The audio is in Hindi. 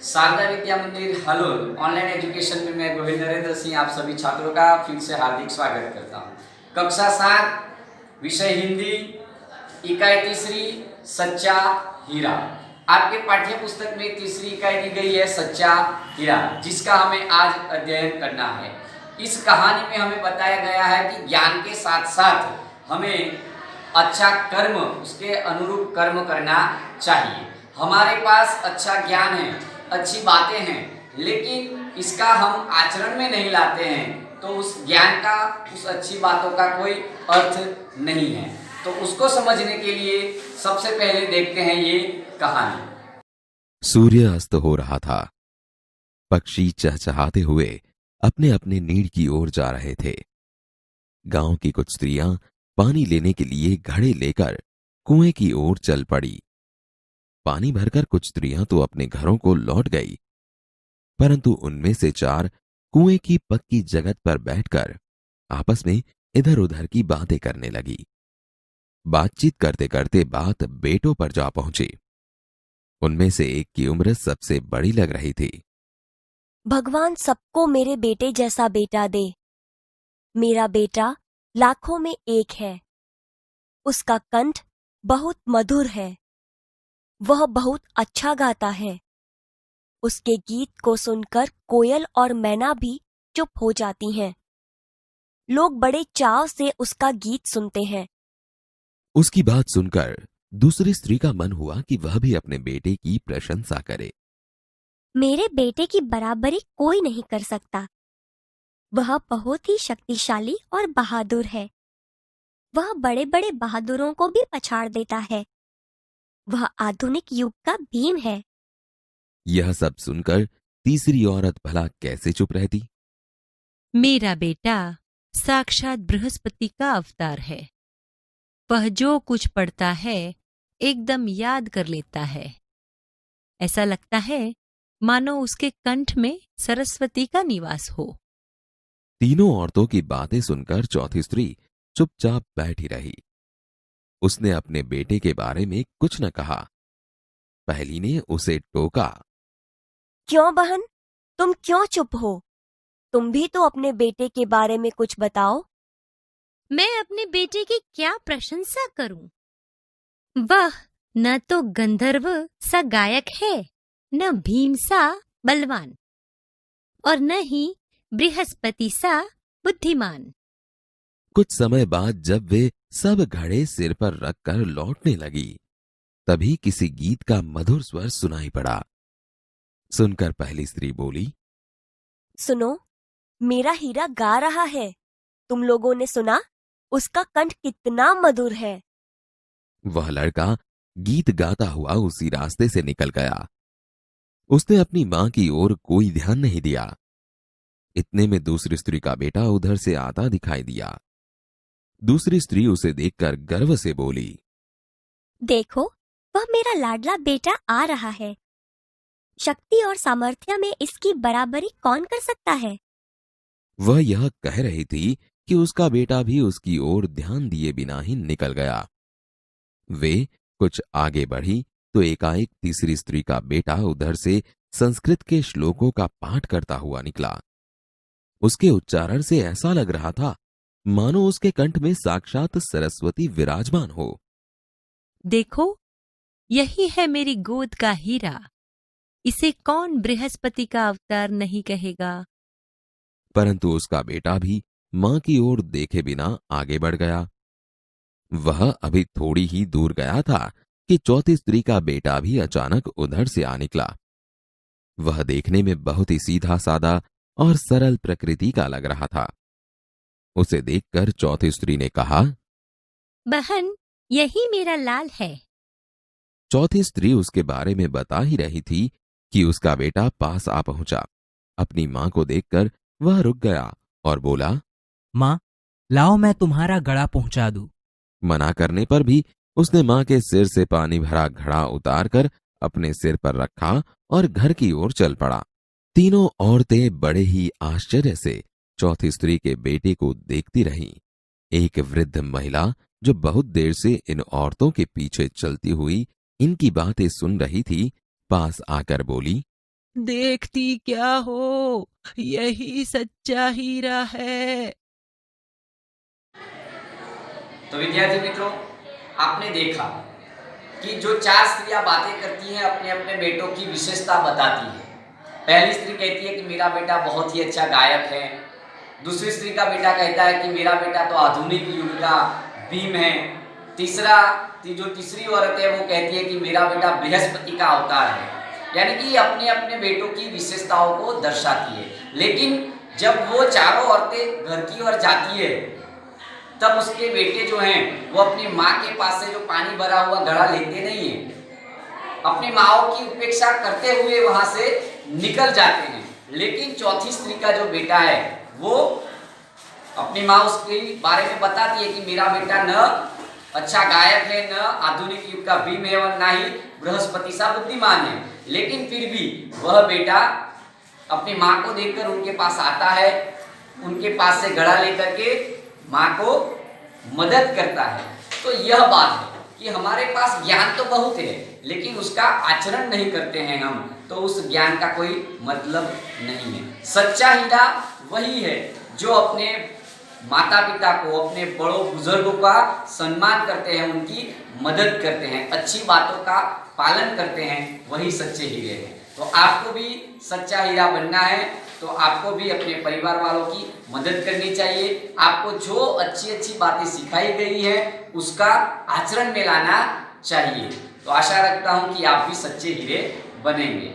शारदा विद्या मंदिर हलोल ऑनलाइन एजुकेशन में मैं गोविंद नरेंद्र सिंह आप सभी छात्रों का फिर से हार्दिक स्वागत करता हूँ। कक्षा 7 विषय हिंदी इकाई तीसरी सच्चा हीरा। आपके पाठ्य पुस्तक में तीसरी इकाई दी गई है सच्चा हीरा, जिसका हमें आज अध्ययन करना है। इस कहानी में हमें बताया गया है कि ज्ञान के साथ साथ हमें अच्छा कर्म, उसके अनुरूप कर्म करना चाहिए। हमारे पास अच्छा ज्ञान है, अच्छी बातें हैं, लेकिन इसका हम आचरण में नहीं लाते हैं तो उस ज्ञान का, उस अच्छी बातों का कोई अर्थ नहीं है। तो उसको समझने के लिए सबसे पहले देखते हैं ये कहानी। सूर्य अस्त हो रहा था। पक्षी चहचहाते हुए अपने अपने नीड़ की ओर जा रहे थे। गांव की कुछ स्त्रियां पानी लेने के लिए घड़े लेकर कुएं की ओर चल पड़ी। पानी भरकर कुछ स्त्रियां तो अपने घरों को लौट गई, परंतु उनमें से 4 कुएं की पक्की जगत पर बैठकर आपस में इधर उधर की बातें करने लगी। बातचीत करते करते बात बेटों पर जा पहुंची। उनमें से एक की उम्र सबसे बड़ी लग रही थी। भगवान सबको मेरे बेटे जैसा बेटा दे। मेरा बेटा लाखों में एक है। उसका कंठ बहुत मधुर है। वह बहुत अच्छा गाता है। उसके गीत को सुनकर कोयल और मैना भी चुप हो जाती हैं। लोग बड़े चाव से उसका गीत सुनते हैं। उसकी बात सुनकर दूसरी स्त्री का मन हुआ कि वह भी अपने बेटे की प्रशंसा करे। मेरे बेटे की बराबरी कोई नहीं कर सकता। वह बहुत ही शक्तिशाली और बहादुर है। वह बड़े बड़े बहादुरों को भी पछाड़ देता है। वह आधुनिक युग का भीम है। यह सब सुनकर तीसरी औरत भला कैसे चुप रहती। मेरा बेटा साक्षात बृहस्पति का अवतार है। वह जो कुछ पढ़ता है एकदम याद कर लेता है। ऐसा लगता है मानो उसके कंठ में सरस्वती का निवास हो। तीनों औरतों की बातें सुनकर चौथी स्त्री चुपचाप बैठी रही। उसने अपने बेटे के बारे में कुछ न कहा। पहली ने उसे टोका। क्यों बहन, तुम क्यों चुप हो? तुम भी तो अपने बेटे के बारे में कुछ बताओ। मैं अपने बेटे की क्या प्रशंसा करूं? वह न तो गंधर्व सा गायक है, न भीम सा बलवान, और न ही बृहस्पति सा बुद्धिमान। कुछ समय बाद जब वे सब घड़े सिर पर रखकर लौटने लगी, तभी किसी गीत का मधुर स्वर सुनाई पड़ा। सुनकर पहली स्त्री बोली, सुनो, मेरा हीरा गा रहा है। तुम लोगों ने सुना? उसका कंठ कितना मधुर है। वह लड़का गीत गाता हुआ उसी रास्ते से निकल गया। उसने अपनी मां की ओर कोई ध्यान नहीं दिया। इतने में दूसरी स्त्री का बेटा उधर से आता दिखाई दिया। दूसरी स्त्री उसे देखकर गर्व से बोली, देखो, वह मेरा लाडला बेटा आ रहा है। शक्ति और सामर्थ्य में इसकी बराबरी कौन कर सकता है? वह यह कह रही थी कि उसका बेटा भी उसकी ओर ध्यान दिए बिना ही निकल गया। वे कुछ आगे बढ़ी तो एकाएक तीसरी स्त्री का बेटा उधर से संस्कृत के श्लोकों का पाठ करता हुआ निकला। उसके उच्चारण से ऐसा लग रहा था मानो उसके कंठ में साक्षात सरस्वती विराजमान हो। देखो, यही है मेरी गोद का हीरा। इसे कौन बृहस्पति का अवतार नहीं कहेगा? परंतु उसका बेटा भी मां की ओर देखे बिना आगे बढ़ गया। वह अभी थोड़ी ही दूर गया था कि चौथी स्त्री का बेटा भी अचानक उधर से आ निकला। वह देखने में बहुत ही सीधा सादा और सरल प्रकृति का लग रहा था। उसे देखकर चौथी स्त्री ने कहा, बहन, यही मेरा लाल है। चौथी स्त्री उसके बारे में बता ही रही थी कि उसका बेटा पास आ पहुंचा। अपनी मां को देखकर वह रुक गया और बोला, मां, लाओ मैं तुम्हारा घड़ा पहुंचा दूं। मना करने पर भी उसने मां के सिर से पानी भरा घड़ा उतारकर अपने सिर पर रखा और घर की ओर चल पड़ा। तीनों औरतें बड़े ही आश्चर्य से चौथी स्त्री के बेटे को देखती रहीं। एक वृद्ध महिला जो बहुत देर से इन औरतों के पीछे चलती हुई इनकी बातें सुन रही थी, पास आकर बोली, देखती क्या हो, यही सच्चा हीरा है। तो विद्यार्थी मित्रों, आपने देखा कि जो चार स्त्रियां बातें करती हैं अपने अपने बेटों की विशेषता बताती है। पहली स्त्री कहती है कि मेरा बेटा बहुत ही अच्छा गायक है। दूसरी स्त्री का बेटा कहता है कि मेरा बेटा तो आधुनिक युग का भीम है। जो तीसरी औरत है वो कहती है कि मेरा बेटा बृहस्पति का अवतार है। यानी कि अपने अपने बेटों की विशेषताओं को दर्शाती है। लेकिन जब वो चारों औरतें घर की ओर जाती है तब उसके बेटे जो हैं वो अपनी माँ के पास से जो पानी भरा हुआ घड़ा लेते नहीं है, अपनी माँओं की उपेक्षा करते हुए वहां से निकल जाते हैं। लेकिन चौथी स्त्री का जो बेटा है वो अपनी माँ उसके बारे में बताती है कि मेरा बेटा न अच्छा गायक है, न आधुनिक युग का भीम है और न ही बृहस्पति सा बुद्धिमान है। लेकिन फिर भी वह बेटा अपनी माँ को देखकर उनके पास आता है, उनके पास से घड़ा लेकर के माँ को मदद करता है। तो यह बात है कि हमारे पास ज्ञान तो बहुत है लेकिन उसका आचरण नहीं करते हैं हम, तो उस ज्ञान का कोई मतलब नहीं है। सच्चा हीरा वही है जो अपने माता पिता को, अपने बड़ों बुजुर्गों का सम्मान करते हैं, उनकी मदद करते हैं, अच्छी बातों का पालन करते हैं, वही सच्चे हीरे हैं। तो आपको भी सच्चा हीरा बनना है तो आपको भी अपने परिवार वालों की मदद करनी चाहिए। आपको जो अच्छी अच्छी बातें सिखाई गई है उसका आचरण में लाना चाहिए। तो आशा रखता हूं कि आप भी सच्चे हीरे बनेंगे।